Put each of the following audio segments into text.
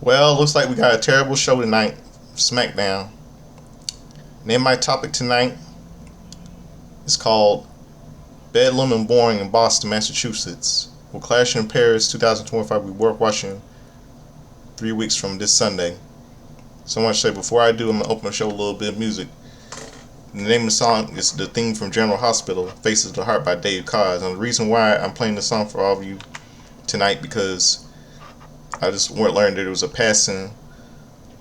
Well, looks like we got a terrible show tonight. Smackdown. Name my topic tonight is called Bedlam and Boring in Boston, Massachusetts. Will clash in Paris 2025 be worth watching 3 weeks from this Sunday? So I want to say before I do, I'm going to open the show with a little bit of music. The name of the song is the theme from General Hospital, Faces of the Heart by Dave Koz. And the reason why I'm playing this song for all of you tonight because I just learned that there was a passing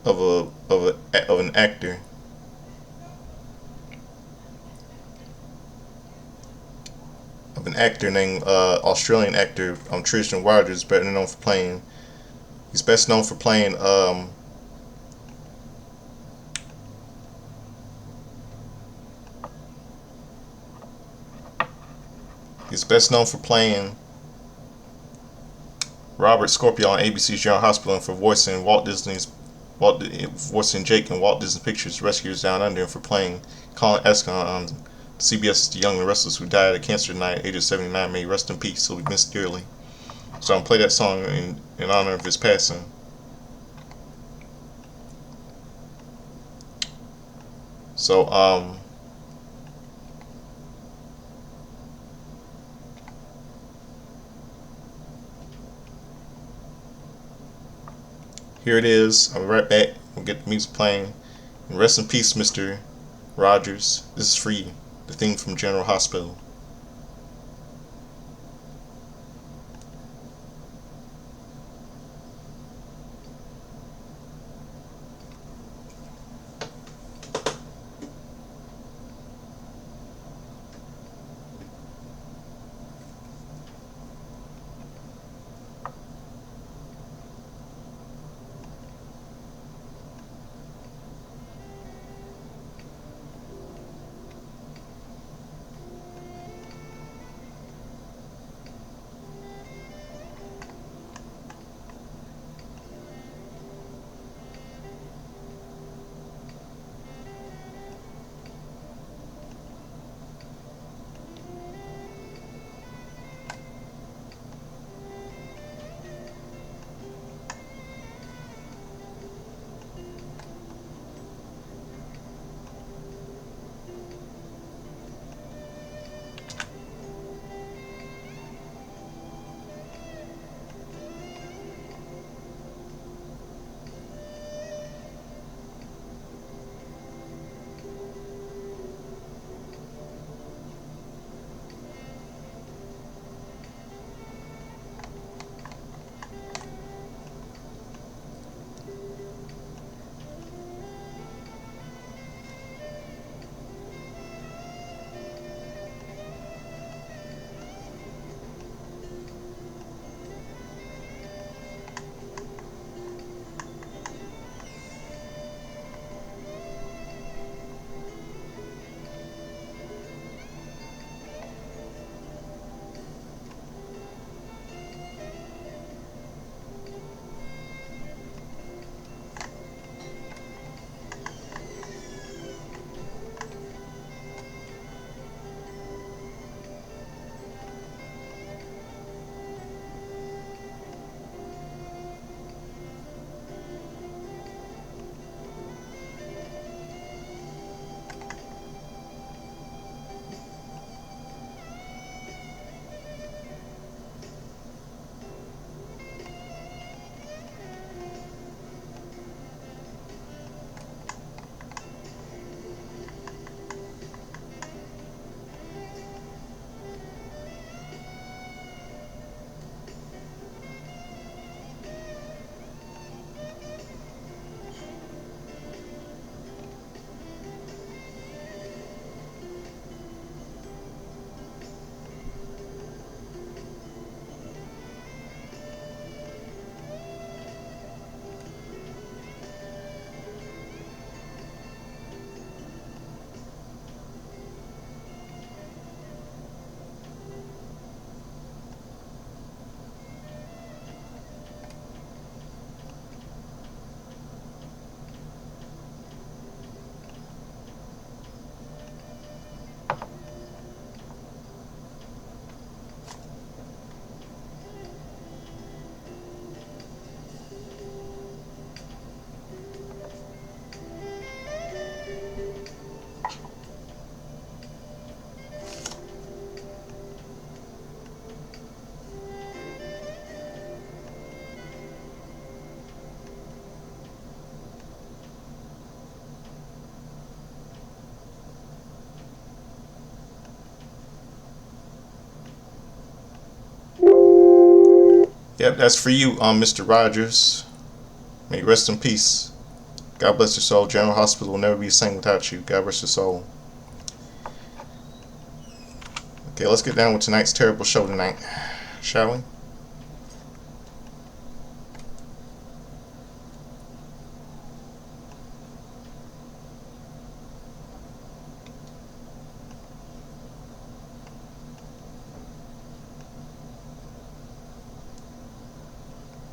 of an actor, named Australian actor Tristan Rogers, better known for playing. He's best known for playing. He's best known for playing Robert Scorpio on ABC's General Hospital and for voicing voicing Jake in Walt Disney Pictures' Rescuers Down Under, and for playing Colin Escon on CBS's The Young and Restless, who died of cancer tonight at age of 79. May he rest in peace. So we missed dearly. So I'm gonna play that song in honor of his passing. So here it is. I'll be right back. We'll get the music playing. And rest in peace, Mr. Rogers. This is for you. The theme from General Hospital. Yep, that's for you, Mr. Rogers. May you rest in peace. God bless your soul. General Hospital will never be the same without you. God rest your soul. Okay, let's get down with tonight's terrible show tonight, shall we?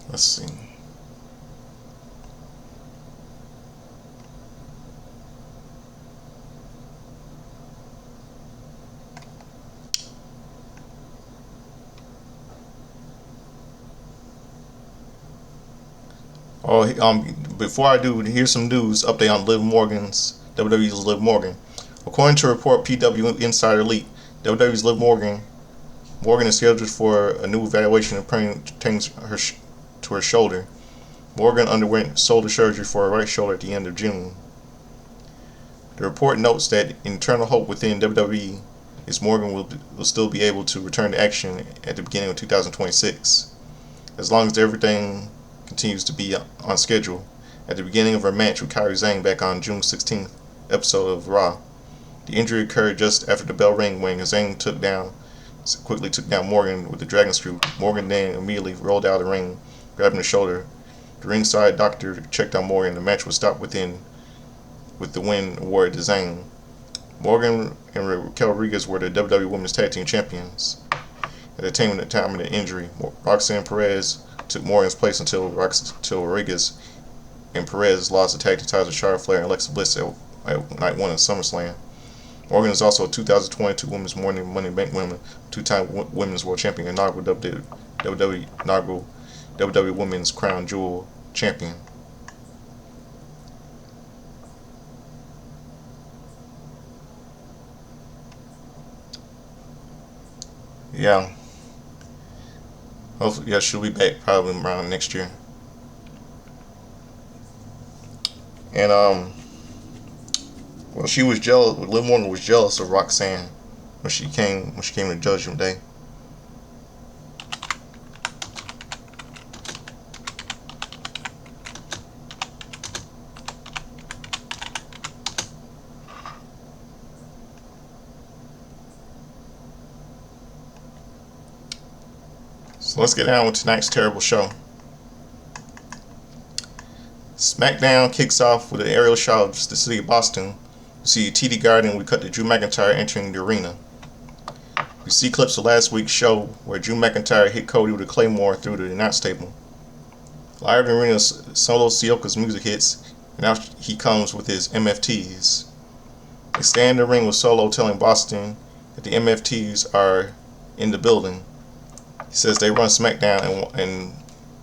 Let's see. Oh, before I do, here's some news update on WWE's Liv Morgan. According to a report PW Insider Elite, WWE's Liv Morgan is scheduled for a new evaluation pertaining to her shoulder. Morgan underwent shoulder surgery for her right shoulder at the end of June. The report notes that internal hope within WWE is Morgan will still be able to return to action at the beginning of 2026, as long as everything continues to be on schedule. At the beginning of her match with Kairi Sane back on June 16th episode of Raw, the injury occurred just after the bell rang when Sane quickly took down Morgan with the Dragon Screw. Morgan then immediately rolled out of the ring, grabbing the shoulder. The ringside doctor checked on Morgan. The match was stopped with the win awarded to Sane. Morgan and Raquel Rodriguez were the WWE Women's Tag Team Champions at the time of the injury. Roxanne Perez took Morgan's place until Rodriguez and Perez lost the tag team titles to Charlotte Flair and Alexa Bliss at Night 1 of SummerSlam. Morgan is also a 2022 Women's Money in the Bank winner, two-time Women's World Champion, and inaugural WWE Women's Crown Jewel Champion. Yeah. Hopefully, she'll be back probably around next year. And well, she was jealous. Liv Morgan was jealous of Roxanne when she came to Judgment Day. So let's get down with tonight's terrible show. Smackdown kicks off with an aerial shot of the city of Boston. We see TD Garden. We cut to Drew McIntyre entering the arena. We see clips of last week's show where Drew McIntyre hit Cody with a claymore through the announce table. Live in the arena, Solo Sikoa's music hits, and now he comes with his MFTs. They stand in the ring with Solo telling Boston that the MFTs are in the building. He says they run SmackDown, and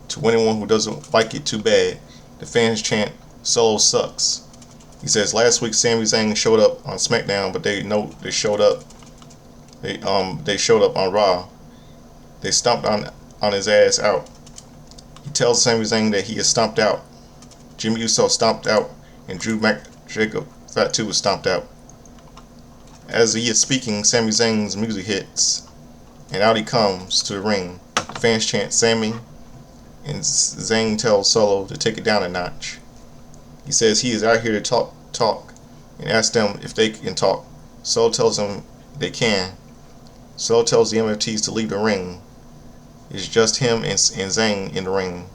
to anyone who doesn't like it too bad, the fans chant, "Solo sucks." He says last week Sami Zayn showed up on SmackDown, but they showed up. They showed up on Raw. They stomped on his ass out. He tells Sami Zayn that he is stomped out. Jimmy Uso stomped out, and Jacob Fatu was stomped out. As he is speaking, Sami Zayn's music hits, and out he comes to the ring. The fans chant Sami, and Zayn tells Solo to take it down a notch. He says he is out here to talk, and asks them if they can talk. Solo tells them they can. Solo tells the MFTs to leave the ring. It's just him and Zayn in the ring.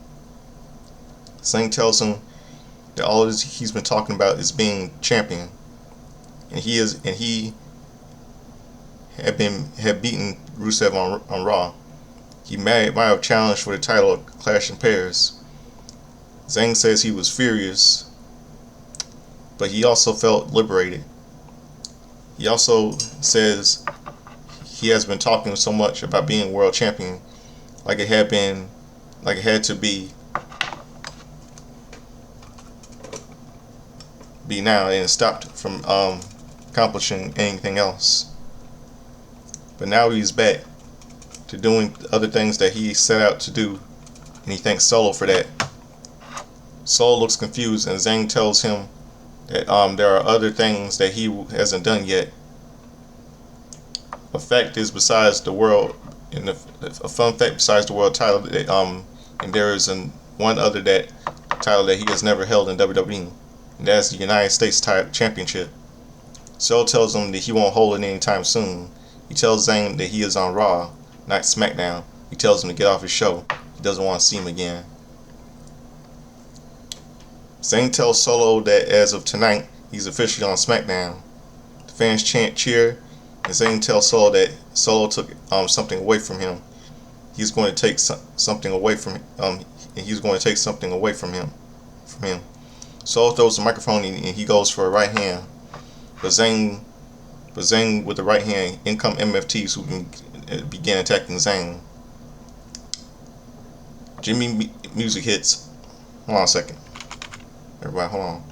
Zayn tells him that all he's been talking about is being champion, and he had beaten Rusev on Raw. He might have challenged for the title at Clash in Paris. Zayn says he was furious, but he also felt liberated. He also says he has been talking so much about being world champion, like it had to be now, and stopped from accomplishing anything else. But now he's back to doing other things that he set out to do, and he thanks Solo for that. Solo looks confused, and Zayn tells him that there are other things that he hasn't done yet. The fact is, besides the world And a fun fact besides the world title, and there is one other title that he has never held in WWE, and that's the United States Championship. Solo tells him that he won't hold it anytime soon. He tells Zayn that he is on Raw, not SmackDown. He tells him to get off his show. He doesn't want to see him again. Zayn tells Solo that as of tonight, he's officially on SmackDown. The fans chant cheer, and Zayn tells Solo that Solo took something away from him. He's going to take something away from and he's going to take something away from him. Solo throws the microphone and he goes for a right hand. But Zayn with the right hand, in come MFTs who can begin attacking Zayn. Jimmy music hits. Hold on a second. Everybody, hold on.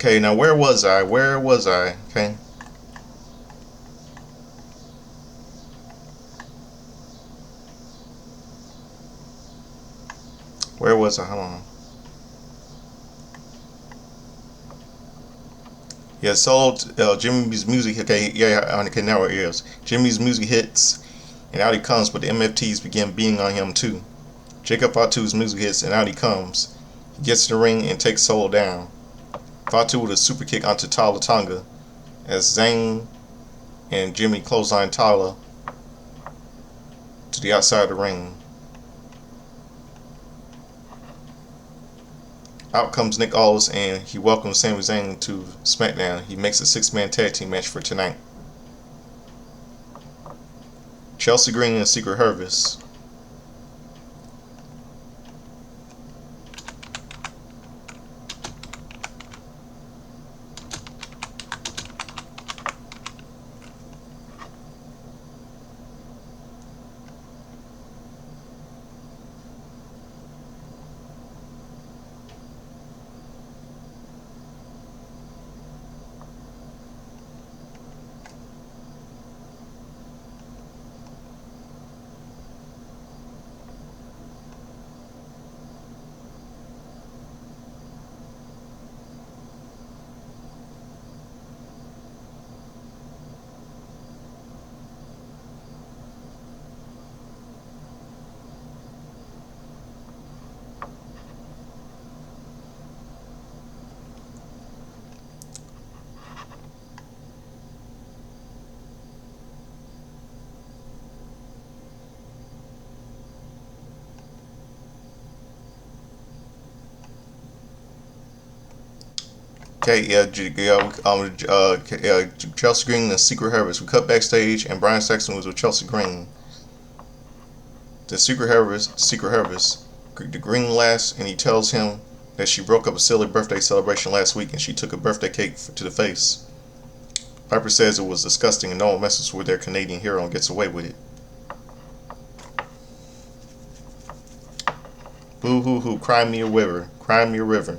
Okay, now where was I? Okay. Where was I? Hold on. Yeah, Solo, Jimmy's music. Okay, yeah, okay, now it is. Jimmy's music hits, and out he comes, but the MFTs begin beating on him too. Jacob Fatu's music hits, and out he comes. He gets in the ring and takes Solo down. Fatu with a super kick onto Tala Tonga as Zayn and Jimmy clothesline Tala to the outside of the ring. Out comes Nick Aldis and he welcomes Sami Zayn to SmackDown. He makes a 6-man tag team match for tonight. Chelsea Green and Secret Service. Okay, Chelsea Green and Secret Service. We cut backstage, and Brian Saxton was with Chelsea Green. The Secret Service, the Green laughs, and he tells him that she broke up a silly birthday celebration last week, and she took a birthday cake to the face. Piper says it was disgusting, and no one messes with their Canadian hero and gets away with it. Boo hoo hoo, cry me a river, cry me a river.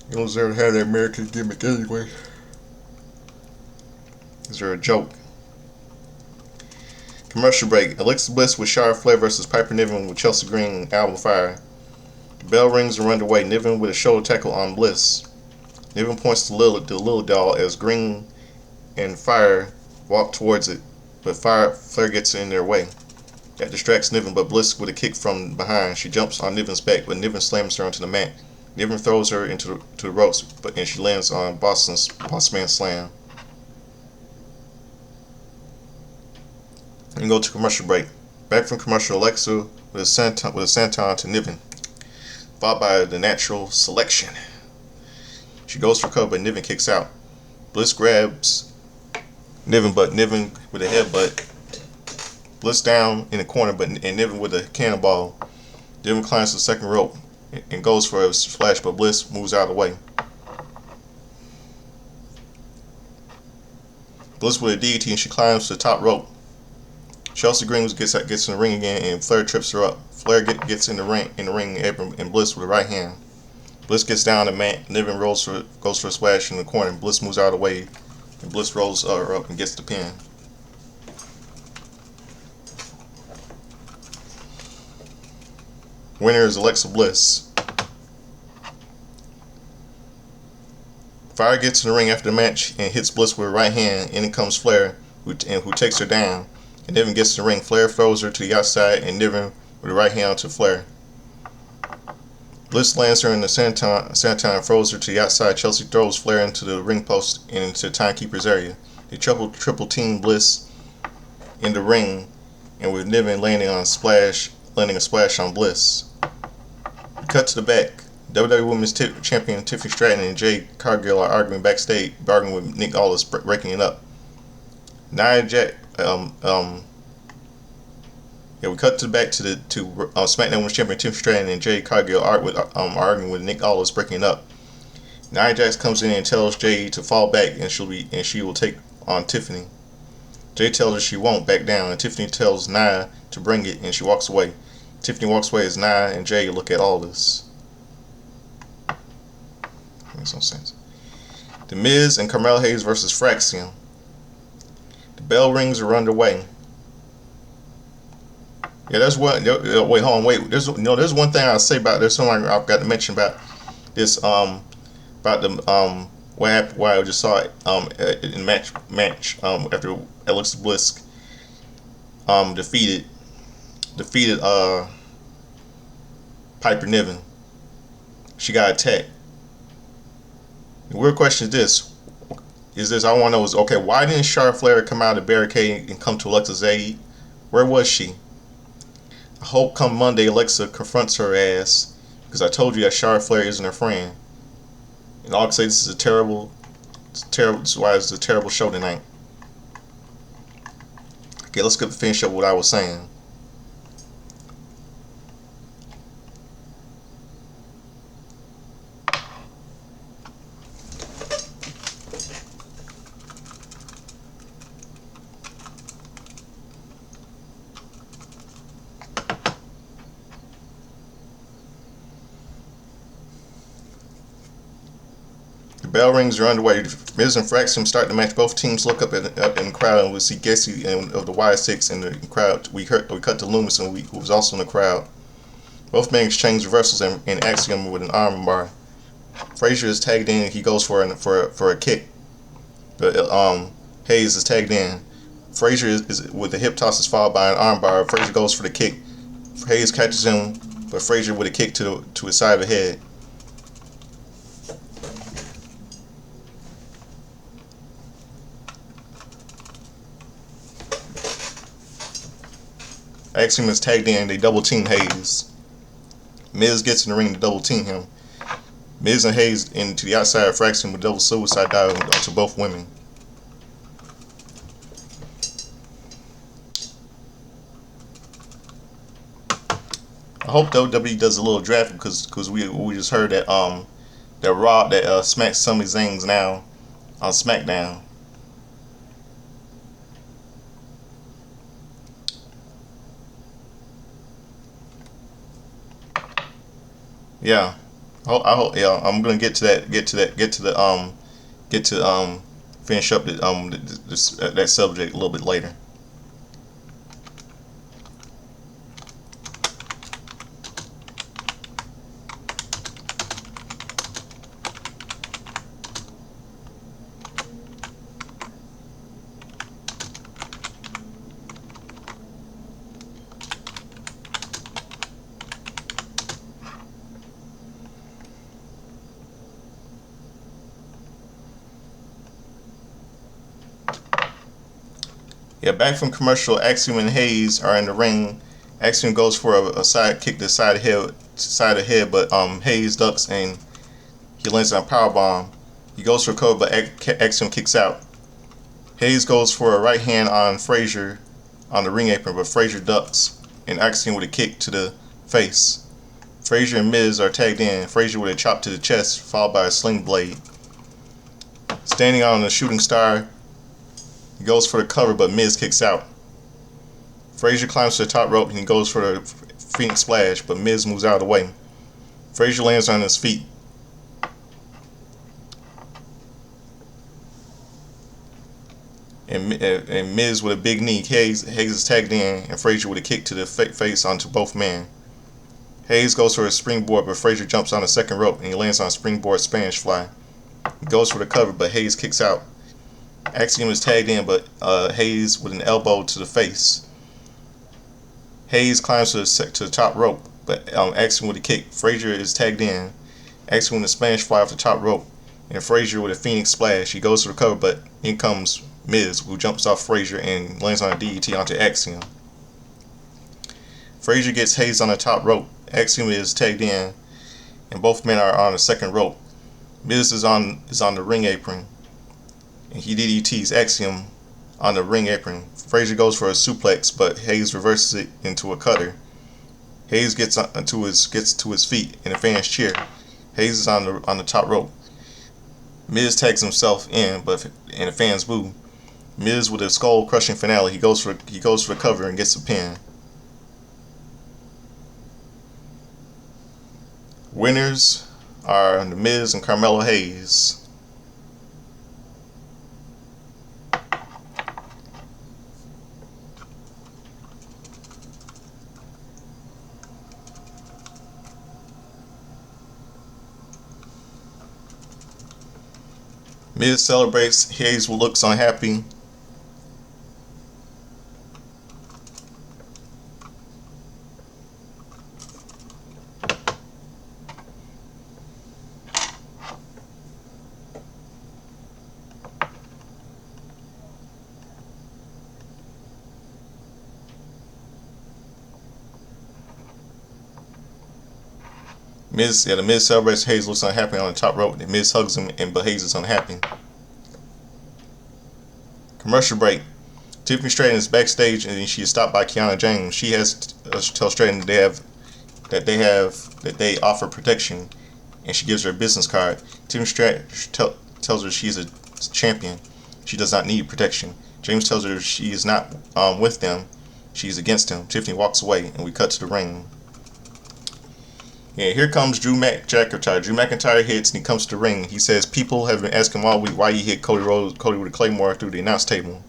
You don't deserve to have that American gimmick anyway. Is there a joke? Commercial break. Alexa Bliss with Charlotte Flair versus Piper Niven with Chelsea Green and Album Fire. The bell rings and run away. Niven with a shoulder tackle on Bliss. Niven points to Lily doll as Green and Fire walk towards it, but Flair gets in their way. That distracts Niven, but Bliss with a kick from behind. She jumps on Niven's back, but Niven slams her onto the mat. Niven throws her into the ropes, and she lands on Boss Man Slam. And go to commercial break. Back from commercial, Alexa with a senton to Niven, followed by the Natural Selection. She goes for cover, but Niven kicks out. Bliss grabs Niven with a headbutt. Bliss down in the corner, and Niven with a cannonball. Niven climbs to the second rope and goes for a splash, but Bliss moves out of the way. Bliss with a DDT, and she climbs to the top rope. Chelsea Green gets in the ring again, and Flair trips her up. Flair gets in the ring and Bliss with a right hand. Bliss gets down, and Niven goes for a splash in the corner. And Bliss moves out of the way, and Bliss rolls her up and gets the pin. Winner is Alexa Bliss. Fire gets in the ring after the match and hits Bliss with a right hand. In comes Flair, who takes her down. And Niven gets in the ring. Flair throws her to the outside, and Niven with a right hand to Flair. Bliss lands her in the senton and throws her to the outside. Chelsea throws Flair into the ring post and into the timekeeper's area. They triple team Bliss in the ring, and with Niven landing a splash on Bliss. Cut to the back. WWE Women's Champion Tiffany Stratton and Jade Cargill are arguing backstage, with Nick Aldis breaking it up. Nia Jax. We cut to the back to SmackDown Women's Champion Tiffany Stratton and Jade Cargill arguing with Nick Aldis breaking it up. Nia Jax comes in and tells Jade to fall back, and she will take on Tiffany. Jade tells her she won't back down, and Tiffany tells Nia to bring it, and she walks away. Tiffany walks away as Nia and Jade look at Aldis. Makes no sense. The Miz and Carmelo Hayes versus Fraxium. The bell rings are underway. Yeah, that's what. Wait, hold on, wait. There's one thing I'll say about. There's something I've got to mention about this. About the what happened. Why I just saw it in match after Alexa Bliss defeated Piper Niven. She got attacked. The weird question is this I want to know is, okay, why didn't Charlotte Flair come out of the barricade and come to Alexa's aid? Where was she? I hope come Monday Alexa confronts her ass, because I told you that Charlotte Flair isn't her friend. And all I can say, this is a terrible. This is why it's a terrible show tonight. Okay, let's finish up what I was saying. Bell rings are underway. Miz and Fraxium start the match. Both teams look up in the crowd, and we see Gacy of the Y6 in the crowd. We cut to Loomis, who was also in the crowd. Both men exchange reversals and Axiom with an arm bar. Frazier is tagged in. He goes for a kick. But Hayes is tagged in. Frazier is with the hip toss is followed by an arm bar. Frazier goes for the kick. Hayes catches him, but Frazier with a kick to his side of the head. Axiom is tagged in. They double team Hayes. Miz gets in the ring to double team him. Miz and Hayes into the outside of Fraxium with double suicide dive to both women. I hope WWE does a little draft, because we just heard that Raw smacks some of these things now on SmackDown. Yeah, I hope. Yeah, I'm gonna get to finish up that subject a little bit later. Yeah, back from commercial, Axiom and Hayes are in the ring. Axiom goes for a side kick to the side of the head, but Hayes ducks and he lands on a powerbomb. He goes for a cover, but Axiom kicks out. Hayes goes for a right hand on Frazier on the ring apron, but Frazier ducks and Axiom with a kick to the face. Frazier and Miz are tagged in. Frazier with a chop to the chest, followed by a sling blade. Standing on the shooting star, he goes for the cover, but Miz kicks out. Frazier climbs to the top rope and he goes for the Phoenix Splash, but Miz moves out of the way. Frazier lands on his feet. And Miz with a big knee. Hayes is tagged in, and Frazier with a kick to the face onto both men. Hayes goes for a springboard, but Frazier jumps on the second rope and he lands on a springboard Spanish fly. He goes for the cover, but Hayes kicks out. Axiom is tagged in, but Hayes with an elbow to the face. Hayes climbs to the top rope, but Axiom with a kick. Frazier is tagged in. Axiom with a Spanish fly off the top rope, and Frazier with a Phoenix Splash. He goes for the cover, but in comes Miz, who jumps off Frazier and lands on a DDT onto Axiom. Frazier gets Hayes on the top rope. Axiom is tagged in, and both men are on the second rope. Miz is on the ring apron, and he DDTs Axiom on the ring apron. Frazier goes for a suplex, but Hayes reverses it into a cutter. Hayes gets to his feet, and the fans cheer. Hayes is on the top rope. Miz tags himself in, and the fans boo. Miz with a skull crushing finale. He goes for the cover and gets a pin. Winners are The Miz and Carmelo Hayes. Miz celebrates. Hayes looks unhappy. The Miz celebrates. Hayes looks unhappy on the top rope. The Miz hugs him, but Hayes is unhappy. Commercial break. Tiffany Stratton is backstage, and she is stopped by Kiana James. She has to tell Stratton that they offer protection, and she gives her a business card. Tiffany Stratton tells her she is a champion. She does not need protection. James tells her she is not with them. She is against them. Tiffany walks away, and we cut to the ring. Yeah, here comes Drew McIntyre. Drew McIntyre hits and he comes to the ring. He says people have been asking him all week why he hit Cody with a Claymore through the announce table.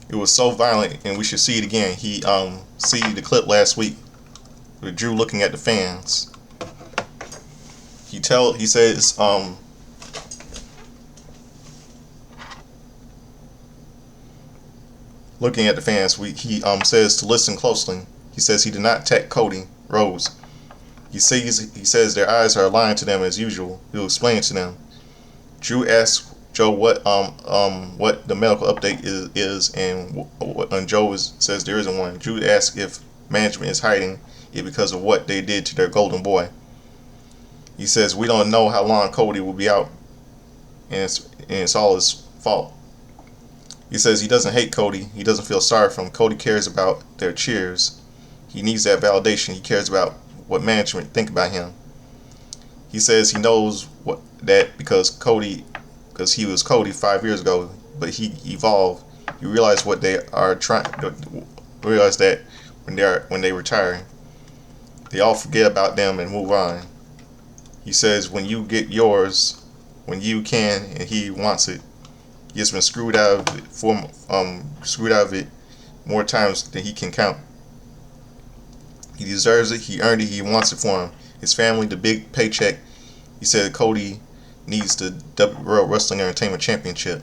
It was so violent, and we should see it again. He see the clip last week with Drew looking at the fans. He says looking at the fans, he says to listen closely. He says he did not attack Cody Rhodes. He says their eyes are aligned to them as usual. He'll explain it to them. Drew asks Joe what the medical update is, and Joe says there isn't one. Drew asks if management is hiding it because of what they did to their golden boy. He says we don't know how long Cody will be out, and it's all his fault. He says he doesn't hate Cody. He doesn't feel sorry for him. Cody cares about their cheers. He needs that validation. He cares about what management think about him. He says he knows that because he was Cody 5 years ago, but he evolved. He realized what they are trying. Realize that when they retire, they all forget about them and move on. He says when you get yours, when you can, and he wants it. He has been screwed out of it more times than he can count. He deserves it. He earned it. He wants it for him. His family, the big paycheck. He said Cody needs the World Wrestling Entertainment Championship.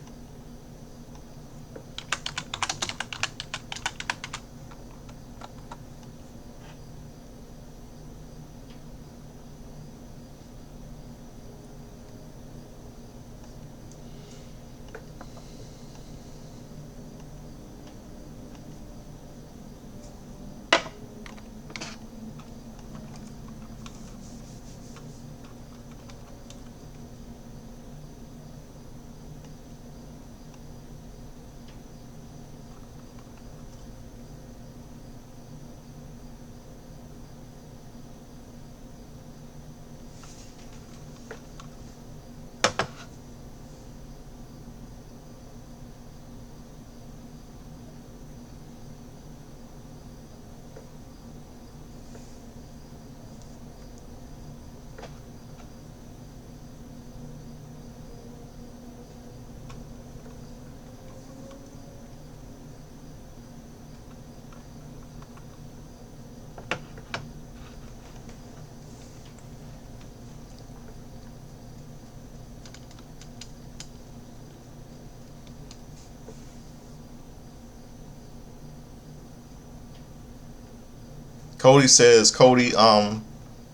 Cody says Cody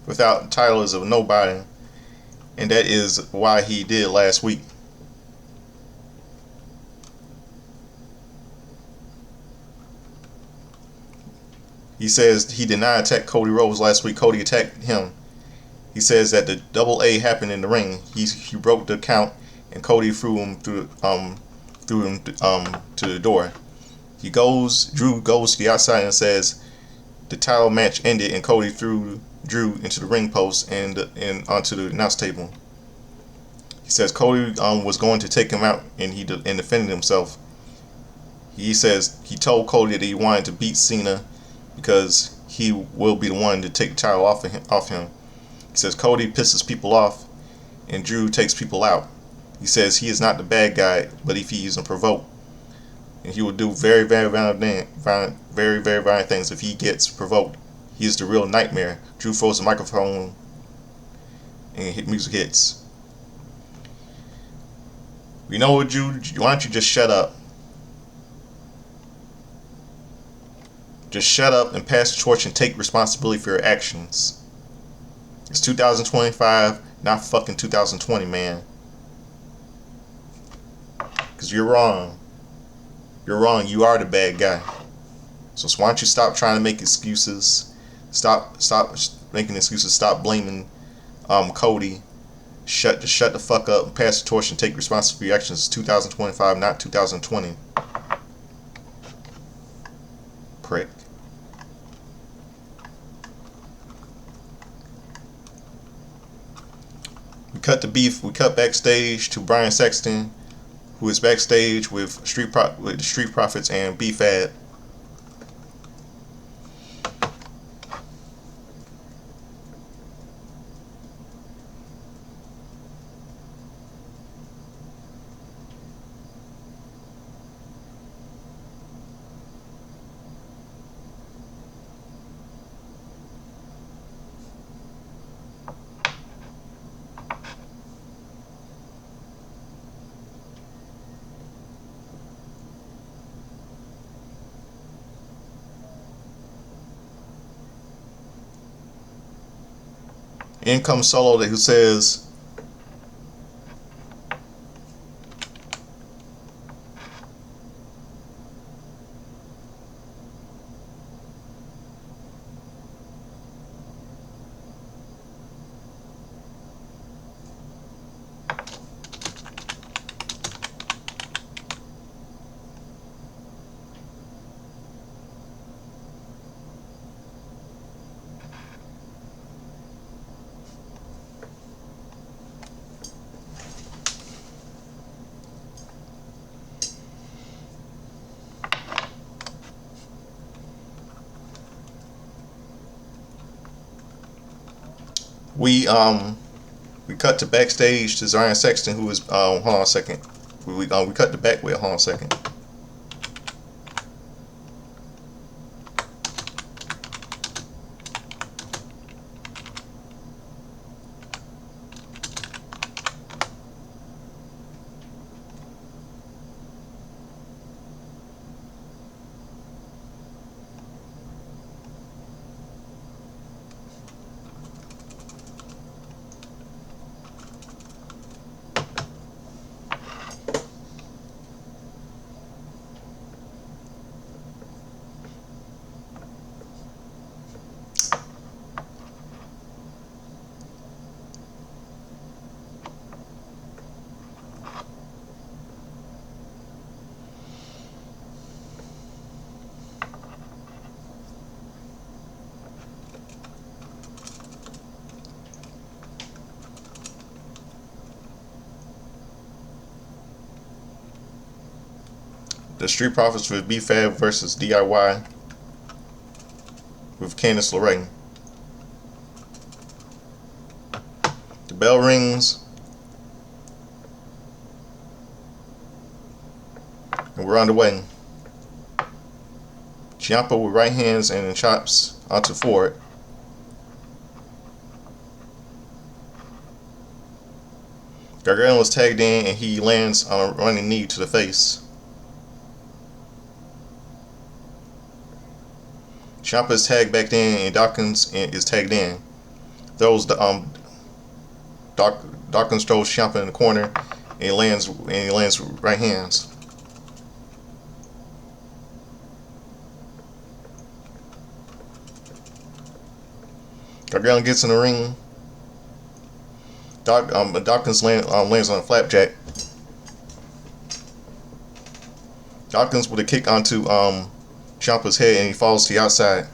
without title is a nobody, and that is why he did last week. He says he did not attack Cody Rhodes last week. Cody attacked him. He says that the double A happened in the ring. He broke the count, and Cody threw him to the door. Drew goes to the outside and says the title match ended, and Cody threw Drew into the ring post and onto the announce table. He says Cody was going to take him out, and he defended himself. He says he told Cody that he wanted to beat Cena because he will be the one to take the title off him. He says Cody pisses people off and Drew takes people out. He says he is not the bad guy, but if he isn't provoked, and he will do very, very violent things if he gets provoked. He is the real nightmare. Drew throws the microphone and music hits. You know what, Drew? Why don't you just shut up? Just shut up and pass the torch and take responsibility for your actions. It's 2025, not fucking 2020, man. Because you're wrong. You're wrong. You are the bad guy. So why don't you stop trying to make excuses? Stop making excuses. Stop blaming Cody. Shut the fuck up and pass the torch and take responsibility for your actions. It's 2025, not 2020. Prick. We cut backstage to Brian Sexton, who is backstage with the Street Profits and B-Fad. In comes Solo, who says, we cut to backstage to Brian Sexton, who is hold on a second. We cut to back with hold on a second. The Street Profits with B-Fab versus DIY with Candice LeRae. The bell rings, and we're underway. Ciampa with right hands and chops onto Ford. Gargano was tagged in, and he lands on a running knee to the face. Ciampa is tagged back in, and Dawkins is tagged in. Throws the Dawkins throws Ciampa in the corner, and he lands right hands. Gargano gets in the ring. Dawkins lands on a flapjack. Dawkins with a kick onto Ciampa's head, and he falls to the outside.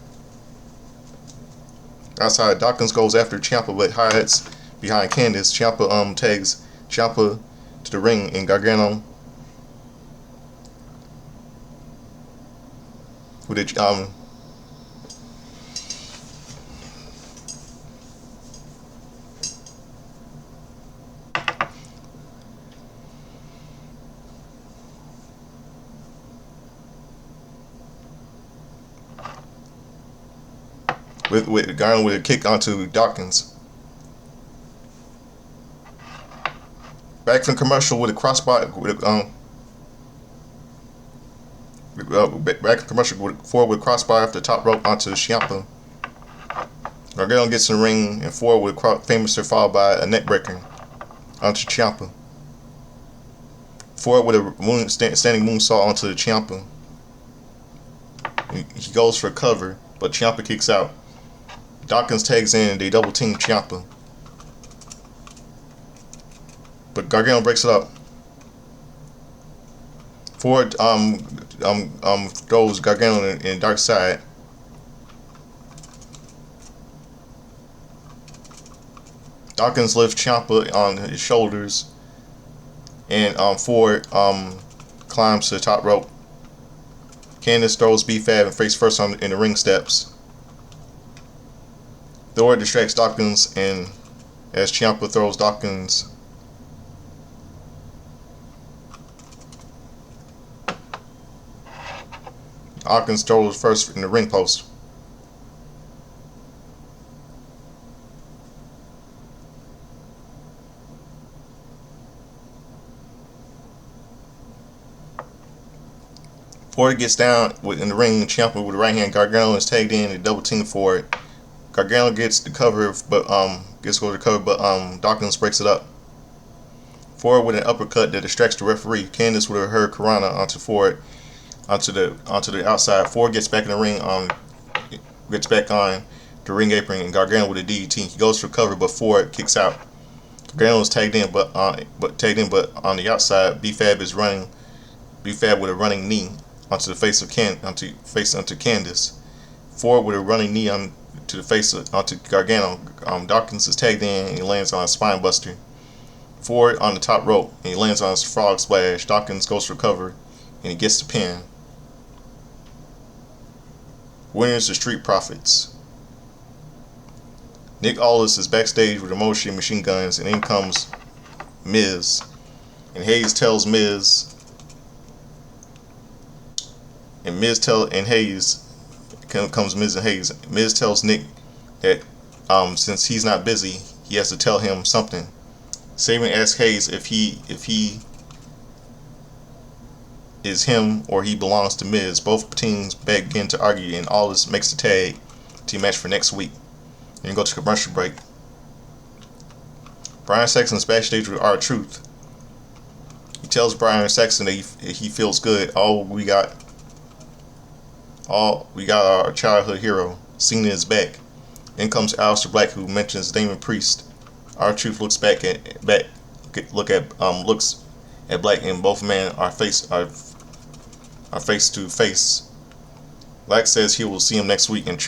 Dawkins goes after Ciampa, but hides behind Candice. Ciampa tags Ciampa to the ring, and Gargano with a with Gargano with a kick onto Dawkins. Back from commercial with a crossbody back from commercial forward with a crossbody after the top rope onto Ciampa. Gargano gets in the ring and forward with a famouser followed by a neckbreaker onto Ciampa. Forward with a standing moonsault onto the Ciampa. He goes for a cover, but Ciampa kicks out. Dawkins tags in and they double team Ciampa. But Gargano breaks it up. Ford throws Gargano in the dark side. Dawkins lifts Ciampa on his shoulders, and Ford climbs to the top rope. Candice throws B-Fab and face first in the ring steps. Thor distracts Dawkins, and as Ciampa throws Dawkins, Dawkins throws first in the ring post. Ford gets down in the ring. Ciampa with the right hand. Gargano is tagged in and double team Ford. Gargano gets the cover, but Dawkins breaks it up. Ford with an uppercut that distracts the referee. Candice with a hurricanrana onto Ford, onto the outside. Ford gets back in the ring. Gets back on the ring apron, and Gargano with a DDT. He goes for cover, but Ford kicks out. Gargano is tagged in, but on the outside, B-Fab is running. B-Fab with a running knee onto the face of onto Candice. Ford with a running knee onto the face onto Gargano. Dawkins is tagged in and he lands on a spine buster. Ford on the top rope and he lands on his frog splash. Dawkins goes for cover and he gets the pin. Winners the Street Profits. Nick Aldis is backstage with the Motion Machine Guns, and in comes Miz. And Hayes tells Miz, and comes Miz and Hayes. Miz tells Nick that since he's not busy, he has to tell him something. Saban asks Hayes if he is him or he belongs to Miz. Both teams begin to argue, and Aldis makes the tag team match for next week. And go to commercial break. Brian Saxon's backstage with R-Truth. He tells Brian Saxon that he feels good. We got our childhood hero. Cena is back. In comes Aleister Black, who mentions Damon Priest. R-Truth looks looks at Black, and both men are face to face. Black says he will see him next week, and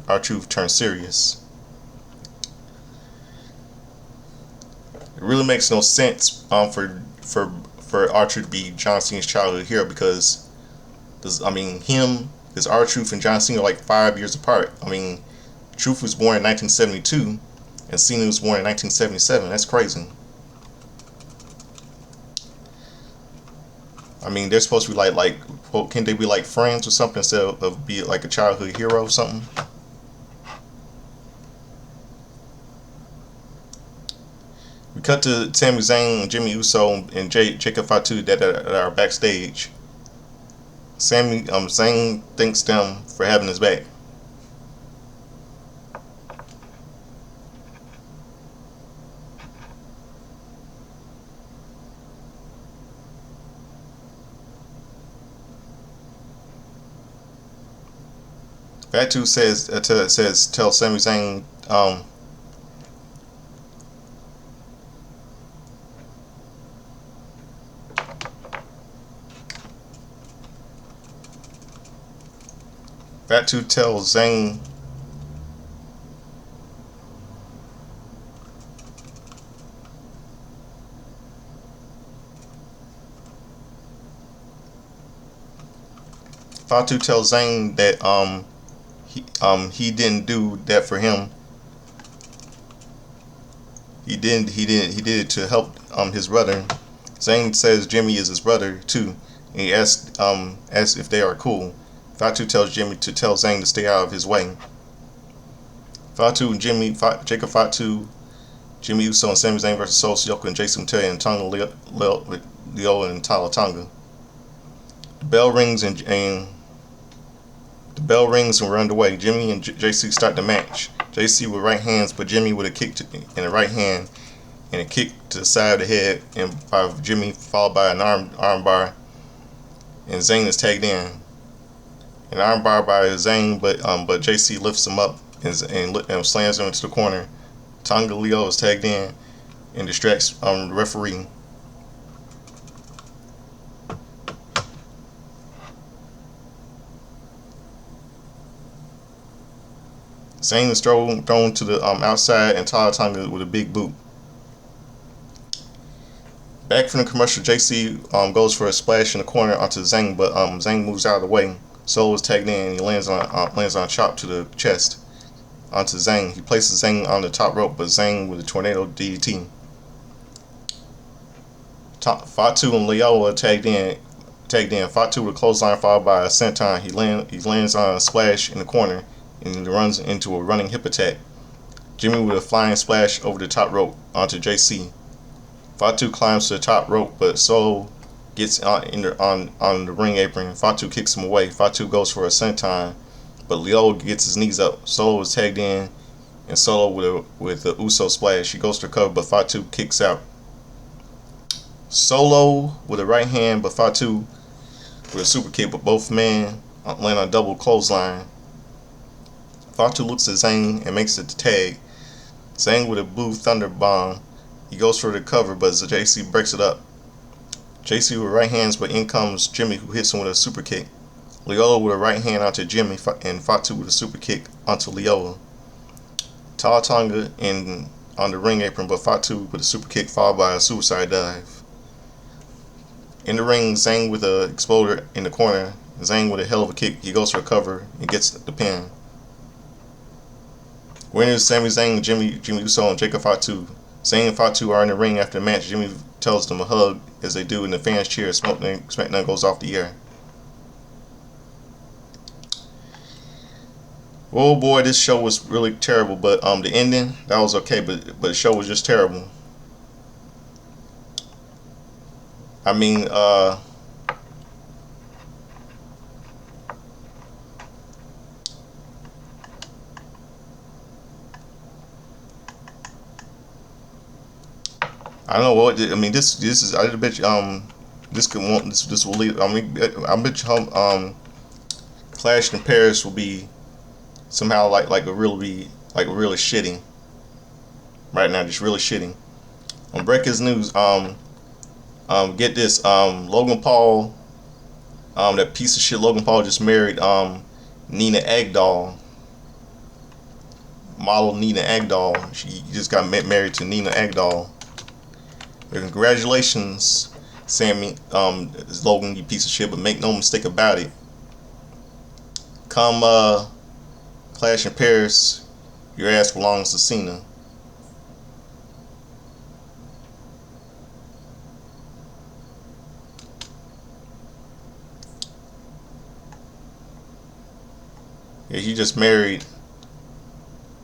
R-Truth turns serious. It really makes no sense for R-Truth to be John Cena's childhood hero, because R-Truth and John Cena are like 5 years apart. Truth was born in 1972 and Cena was born in 1977. That's crazy. They're supposed to be like can they be like friends or something instead of be like a childhood hero or something? We cut to Sami Zayn, Jimmy Uso, and Jacob Fatu that are backstage. Zayn thanks them for having his back. Fatu tells Sami Zayn Fatu tells Zayn Fatu tells Zayn that he didn't do that for him. He did it to help his brother. Zayn says Jimmy is his brother too, and he asks if they are cool. Fatu tells Jimmy to tell Zayn to stay out of his way. Fatu and Jacob Fatu, Jimmy Uso and Sami Zayn versus Solo Sikoa and Jason Terry and Tonga Leo and Tala Tonga. The bell rings and we're underway. Jimmy and JC start the match. JC with right hands, but Jimmy with a kick in the right hand and a kick to the side of the head, and by Jimmy followed by an arm bar. And Zayn is tagged in. An arm bar by Zayn, but JC lifts him up and slams him into the corner. Tonga Leo is tagged in and distracts the referee. Zayn is thrown to the outside and Tala Tonga with a big boot. Back from the commercial, JC goes for a splash in the corner onto Zayn, but Zayn moves out of the way. Solo is tagged in and he lands on a chop to the chest onto Zayn. He places Zayn on the top rope, but Zayn with a tornado DDT. Fatu and Leo are tagged in. Fatu with a clothesline followed by a senton. He lands on a splash in the corner and runs into a running hip attack. Jimmy with a flying splash over the top rope onto JC. Fatu climbs to the top rope, but Solo gets on the ring apron. Fatu kicks him away. Fatu goes for a senton, but Leo gets his knees up. Solo is tagged in, and Solo with the Uso splash. He goes for cover, but Fatu kicks out. Solo with a right hand, but Fatu with a super kick, but both men land on a double clothesline. Fatu looks at Zayn and makes it the tag. Zayn with a blue thunder bomb. He goes for the cover, but JC breaks it up. JC with right hands, but in comes Jimmy, who hits him with a super kick. Leola with a right hand onto Jimmy, and Fatu with a super kick onto Leola. Tala Tonga on the ring apron, but Fatu with a super kick followed by a suicide dive. In the ring, Zayn with an exploder in the corner. Zayn with a hell of a kick. He goes for a cover and gets the pin. Winners Sami Zayn, Jimmy Uso, and Jacob Fatu. Zayn and Fatu are in the ring after the match. Jimmy tells them a hug as they do, and the fans cheer. Smackdown goes off the air. Oh boy, this show was really terrible. But the ending, that was okay. But the show was just terrible. I mean, I don't know what I mean. This is I bet this will lead. I mean, I bet you Clash in Paris will be somehow like a really shitty right now, just really shitty. On breaking news, get this, Logan Paul, that piece of shit Logan Paul just married Nina Agdal, model Nina Agdal. She just got married to Nina Agdal. Congratulations, Sammy, Logan, you piece of shit, but make no mistake about it. Come Clash in Paris, your ass belongs to Cena. Yeah, he just married.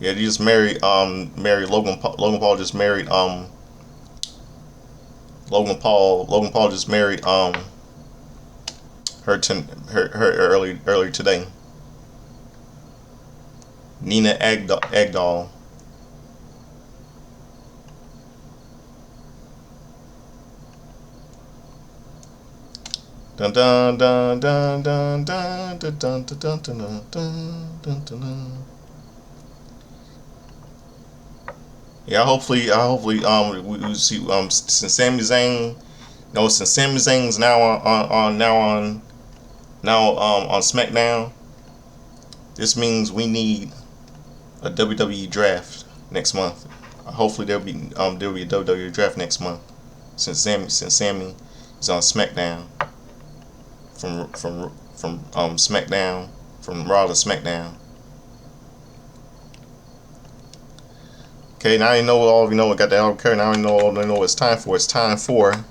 Yeah, he just married. Married Logan. Logan Paul just married. Logan Paul just married. Her Her earlier today. Nina Agdal. Dun dun dun dun dun dun dun dun dun dun dun dun dun dun. Yeah, hopefully we see since Sami Zayn, since Sami Zayn's now on SmackDown, this means we need a WWE draft next month. Hopefully there'll be a WWE draft next month since Sami is on SmackDown from SmackDown, from Raw to SmackDown. Okay, now you know all. You know, we got that all covered. Now you know all. You know what it's time for. It's time for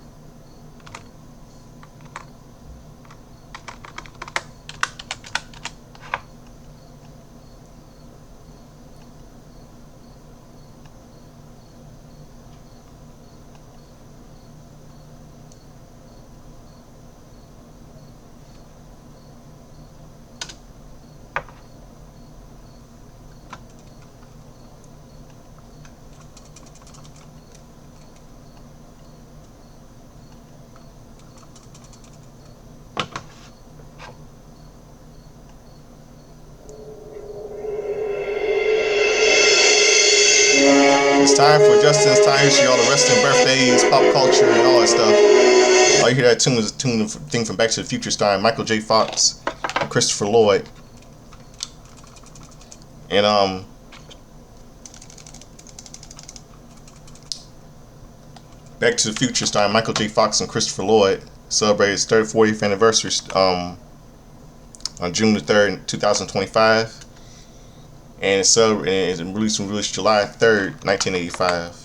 it's time for Justin's time history, all the wrestling birthdays, pop culture, and all that stuff. All you hear that tune is a thing from Back to the Future starring Michael J. Fox and Christopher Lloyd. And Back to the Future starring Michael J. Fox and Christopher Lloyd celebrated its 40th anniversary on June the 3rd, 2025. And it's released July 3rd, 1985.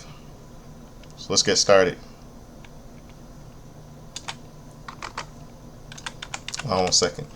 So let's get started. Hold on 1 second.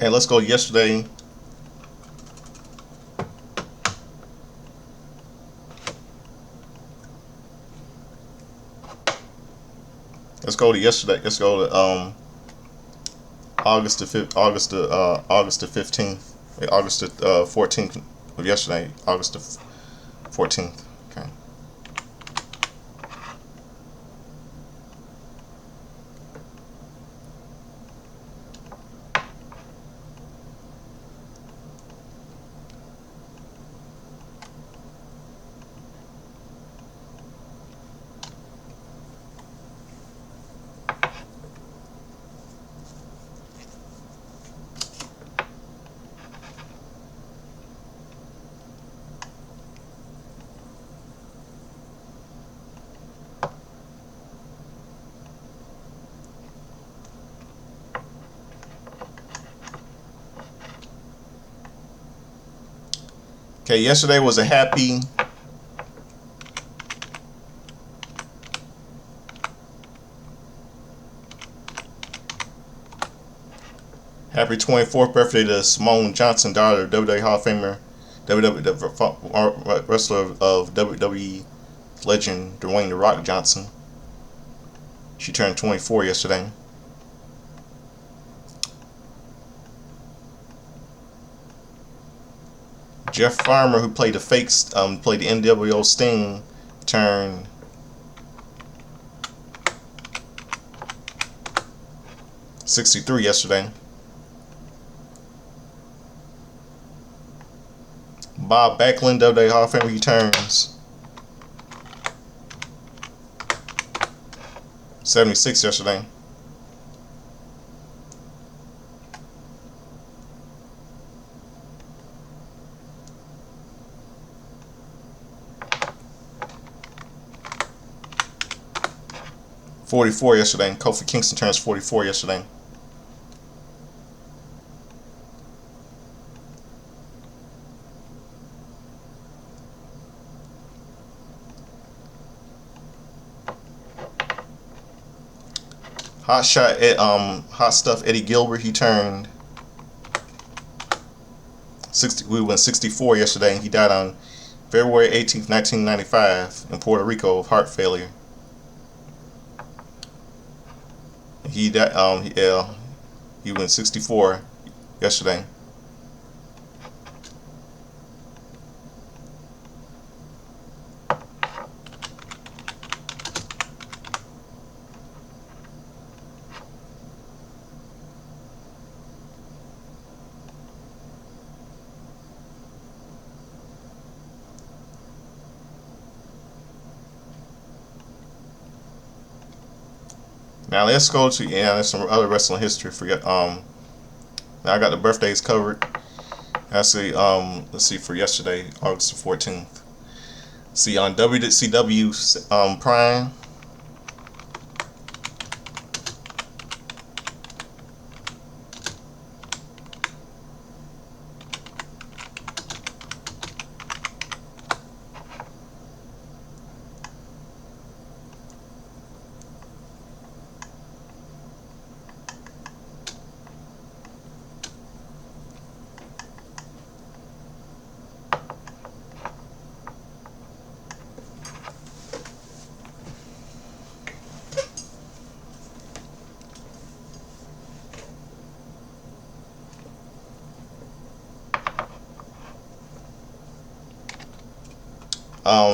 Okay, let's go yesterday. Let's go to yesterday. Let's go to August the 15th, August the 14th of yesterday, August the 14th. Okay. Okay, yesterday was a happy 24th birthday to Simone Johnson, daughter of WWE Hall of Famer, wrestler of WWE legend Dwayne "The Rock" Johnson. She turned 24 yesterday. Jeff Farmer, who played the played the NWO Sting, turned 63 yesterday. Bob Backlund, WWE Hall of Fame, returns. 76 yesterday. .44 yesterday. Kofi Kingston turns 44 yesterday. Hot stuff Eddie Gilbert, he turned 60. We went 64 yesterday. He died on February 18th, 1995 in Puerto Rico of heart failure. He died. He went 64 yesterday. Now let's go to there's some other wrestling history for now I got the birthdays covered. Let's see for yesterday, August the 14th. See on WCW Prime.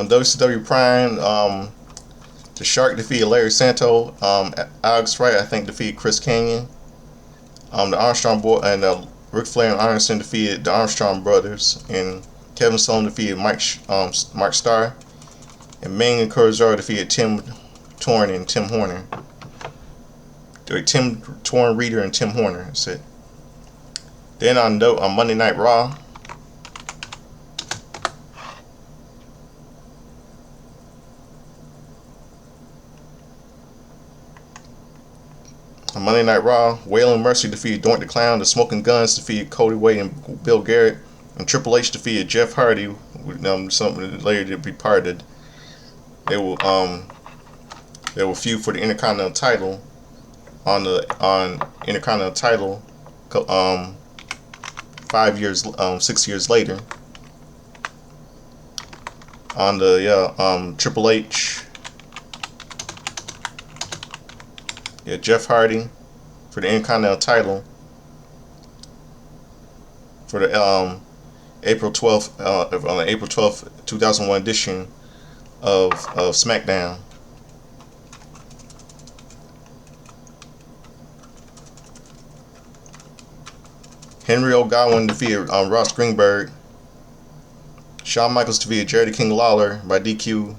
WCW Prime, the Shark defeated Larry Santo. Alex Wright, I think, defeated Chris Kanyon. The Armstrong boy and Ric Flair and Arnson defeated the Armstrong brothers, and Kevin Sullivan defeated Mark Starr, and Ming and Kurzaro defeated Tim Torn and Tim Horner. Tim Torn, Reader, and Tim Horner. That's it. Then on Monday Night Raw. On Monday Night Raw, Waylon Mercy defeated Doink the Clown. The Smoking Guns defeated Cody Wade and Bill Garrett. And Triple H defeated Jeff Hardy. Something later to be parted. They will feud for the Intercontinental title on Intercontinental title 6 years later. On the Triple H. Jeff Hardy for the Intercontinental title for the April 12th on the April 12th 2001 edition of Smackdown. Henry O'Godwin defeated Ross Greenberg. Shawn Michaels defeated Jerry the King Lawler by DQ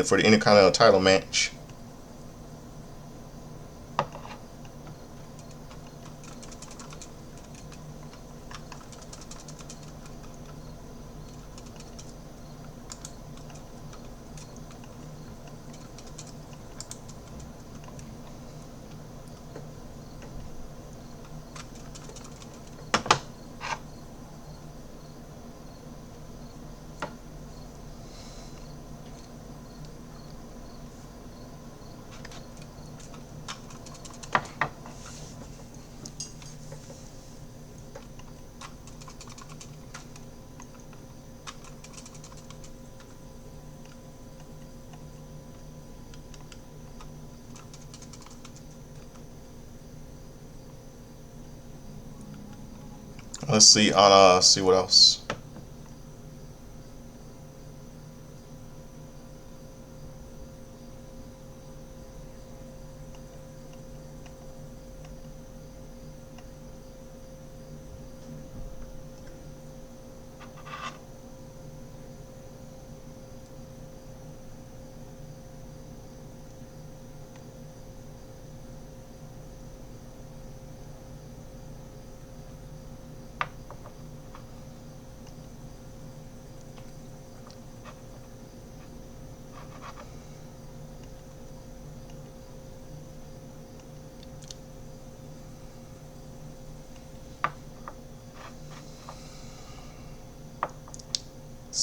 for the Intercontinental title match. Let's see see what else.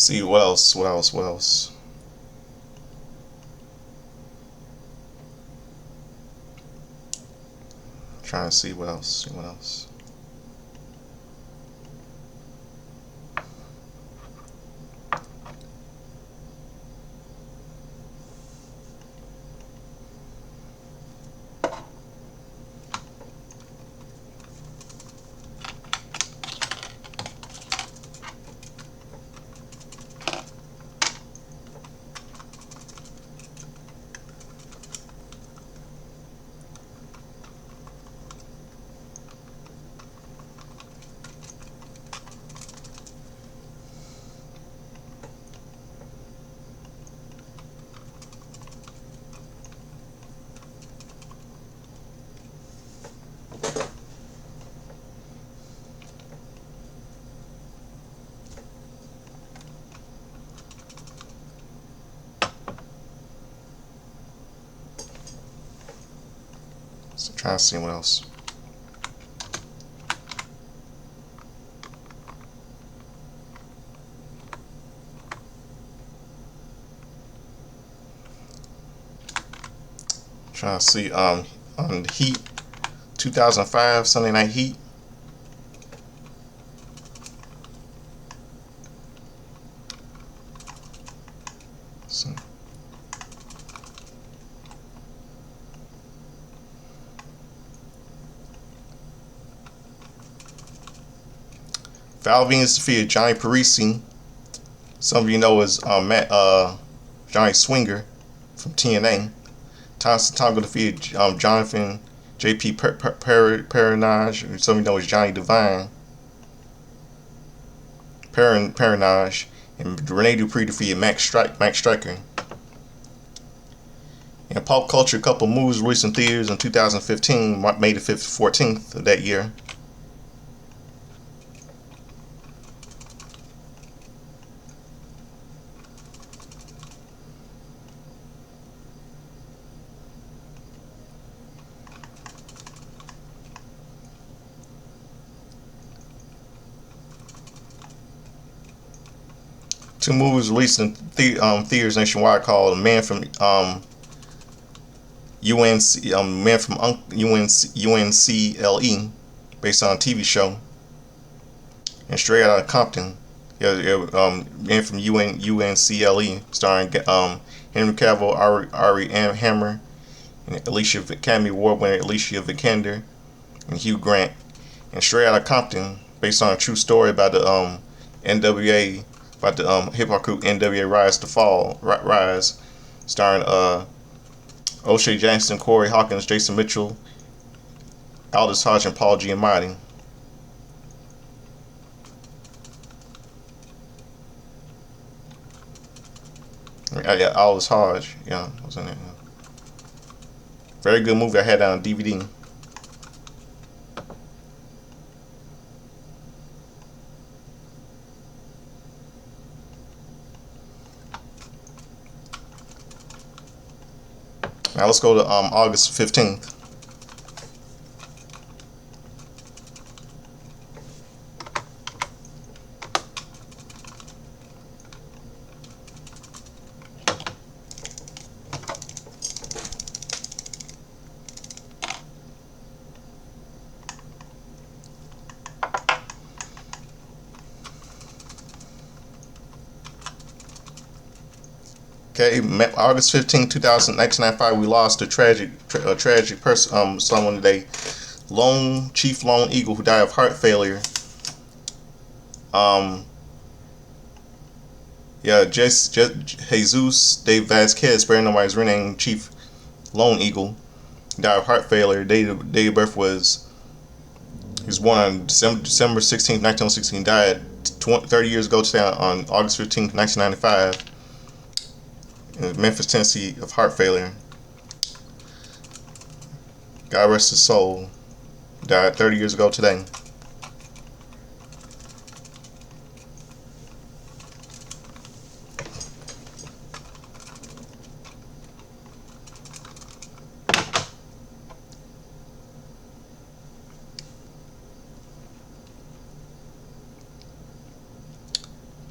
See what else? What else? What else? Trying to see what else. See what else. So trying to see what else. Trying to see on Heat 2005 Sunday Night Heat. So, Val Venis defeated Johnny Parisi. Some of you know as Johnny Swinger from TNA. Thompson Tonga defeated Jonathan JP Parinage. Some of you know as Johnny Devine. Parinage. And Rene Dupree defeated Max Striker. In pop culture, a couple movies released in theaters in 2015, May the 14th of that year. Two movies released in theaters nationwide called Man from Man from UNCLE, based on a TV show, and Straight Outta Compton. Man from UNCLE, starring Henry Cavill, Ari Hammer, and Academy Award winner Alicia Vikander, and Hugh Grant. And Straight Outta Compton, based on a true story about the NWA, about the hip hop group NWA Rise, starring O'Shea Jackson, Corey Hawkins, Jason Mitchell, Aldous Hodge, and Paul Giamatti. Yeah, Aldous Hodge, yeah, was in it. Yeah. Very good movie. I had that on DVD. Now let's go to August 15th. Okay, August 15, 1995, we lost a tragic person, someone today, Chief Lone Eagle, who died of heart failure. Jesus Dave Vasquez, better known by his real name, Chief Lone Eagle, died of heart failure. Date of birth was, he was born on December 16, 1916, died 30 years ago today on August 15, 1995. In Memphis, Tennessee, of heart failure. God rest his soul. Died 30 years ago today.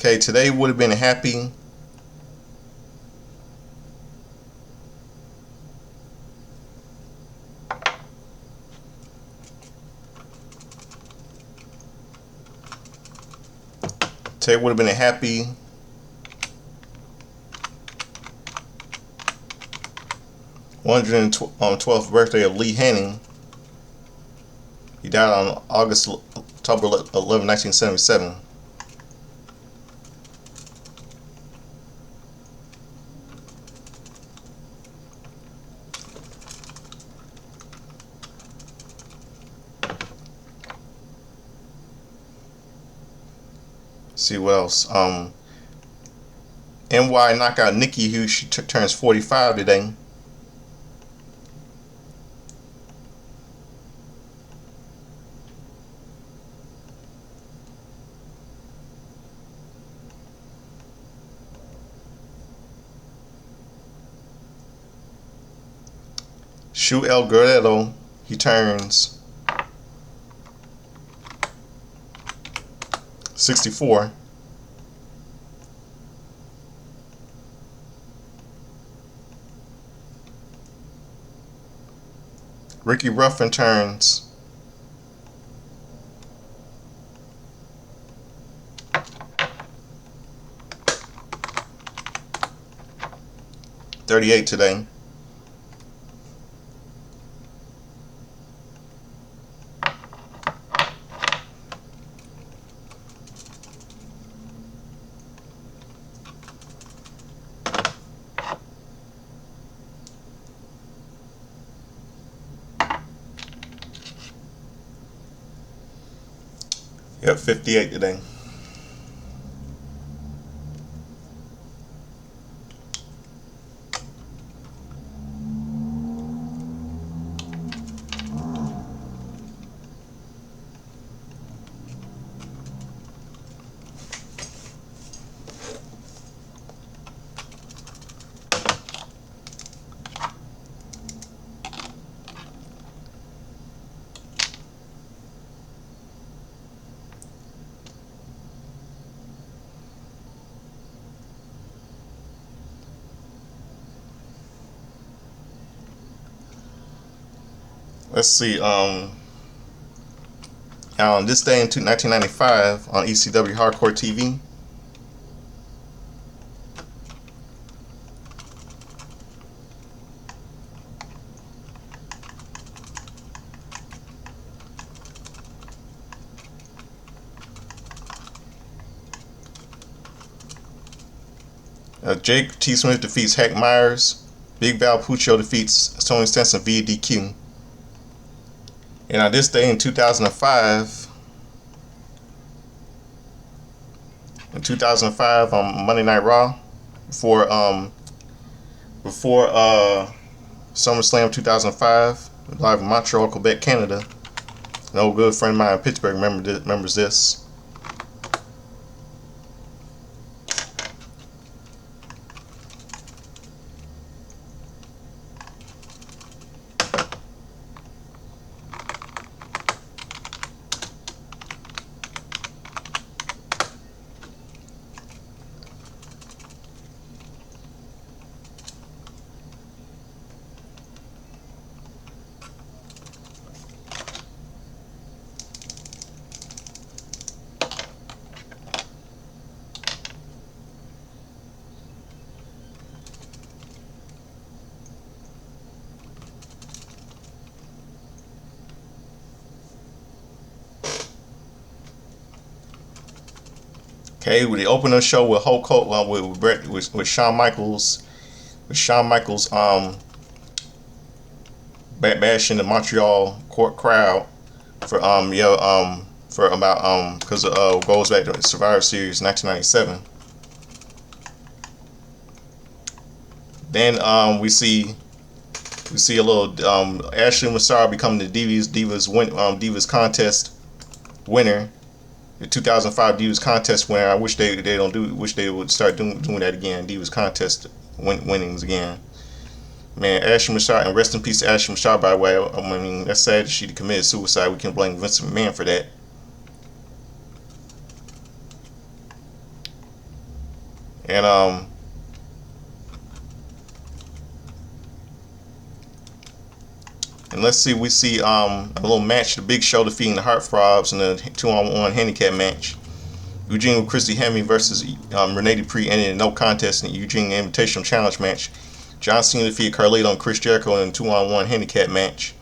Okay, today would have been happy. Today would have been a happy 112th birthday of Lee Hanning. He died on October 11, 1977. See what else? NY knockout Nikki, who she turns 45 today. Shu El Guerrero, he turns 64. Ricky Ruffin turns 38 today. Yep, 58 today. Let's see. On this day in 1995 on ECW Hardcore TV, Jake T. Smith defeats Hack Myers. Big Val Puccio defeats Tony Stenson via DQ. And on this day in 2005, on Monday Night Raw, before SummerSlam 2005, live in Montreal, Quebec, Canada. An old good friend of mine in Pittsburgh remembers this. Okay, we open the show with Hulk Hogan, with Shawn Michaels, bashing the Montreal court crowd for because goes back to Survivor Series 1997. Then we see a little Ashley Massaro becoming the Divas contest winner. The 2005 Divas contest winner. I wish they would start doing that again. Divas contest winnings again. Man, Ashley Massaro, and rest in peace to Ashley Massaro, by the way. I mean, that's sad that she committed suicide. We can blame Vince McMahon for that. And and let's see, we see a little match, the Big Show defeating the Heartthrobs in a 2-on-1 handicap match. Eugene with Christy Hemme versus Renee Dupree ended in no contest in the Eugene Invitational Challenge match. John Cena defeated Carlito and Chris Jericho in a 2-on-1 handicap match.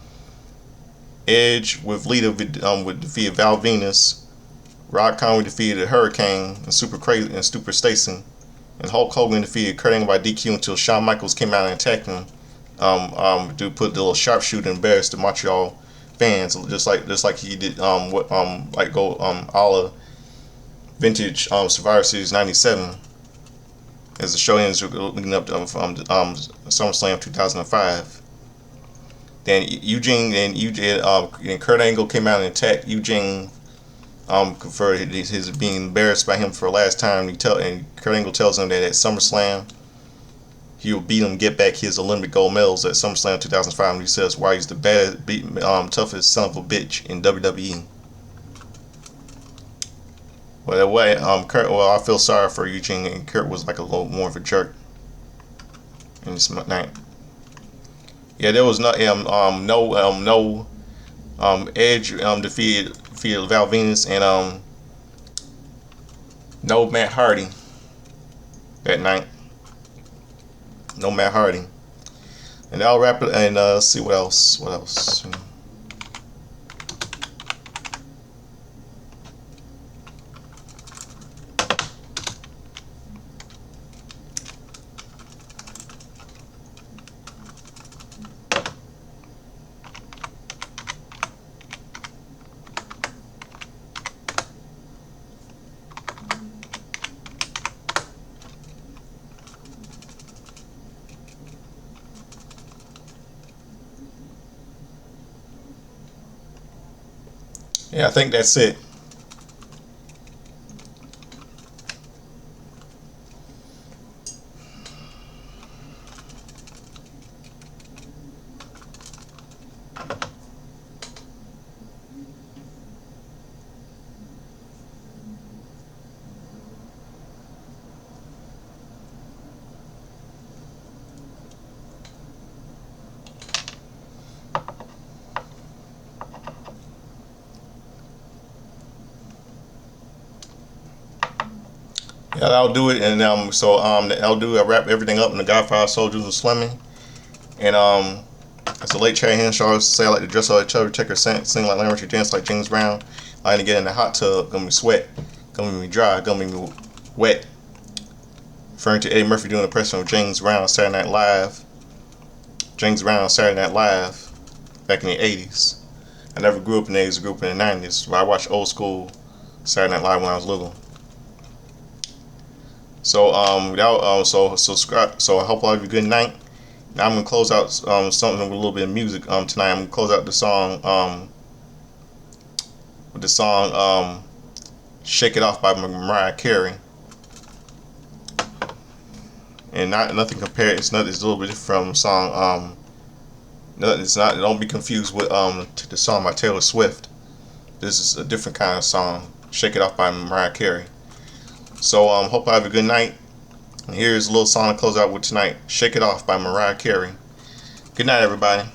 Edge with Lita with defeated Val Venus. Rod Conway defeated Hurricane and Super Crazy and Super Stacy. And Hulk Hogan defeated Kurt Angle by DQ until Shawn Michaels came out and attacked him. Dude put the little sharpshooter and embarrassed the Montreal fans, just like he did like go a la vintage Survivor Series '97, as the show ends leading up to SummerSlam 2005. Then Eugene and Kurt Angle came out and attacked Eugene for his being embarrassed by him for the last time. And Kurt Angle tells him that at SummerSlam he will beat him, get back his Olympic gold medals at SummerSlam 2005. And he says why he's the toughest son of a bitch in WWE. Well, that way, Kurt. Well, I feel sorry for Eugene, and Kurt was like a little more of a jerk in this night. Yeah, there was no Edge defeated Val Venus, and no Matt Hardy that night. No Matt Hardy, and I'll wrap it. And let's see what else. What else? Yeah, I think that's it. Yeah, that'll do it. And that'll do. I wrap everything up in the Godfather Soldiers of Slimming. And it's a late chat here. So I say I like to dress like Chubby Checker, sing like Lambert, dance like James Brown. I like to get in the hot tub, gonna be sweat, gonna be dry, gonna be wet. Referring to Eddie Murphy doing a press on James Brown on Saturday Night Live. James Brown on Saturday Night Live back in the 80s. I never grew up in the 80s, I grew up in the 90s. But I watched old school Saturday Night Live when I was little. So so subscribe. So I hope all of you good night. Now I'm gonna close out something with a little bit of music tonight. I'm gonna close out the song with the song "Shake It Off" by Mariah Carey. And nothing compared. It's a little bit different from the song. No, it's not. Don't be confused with the song by Taylor Swift. This is a different kind of song. "Shake It Off" by Mariah Carey. So hope I have a good night. And here's a little song to close out with tonight. "Shake It Off" by Mariah Carey. Good night, everybody.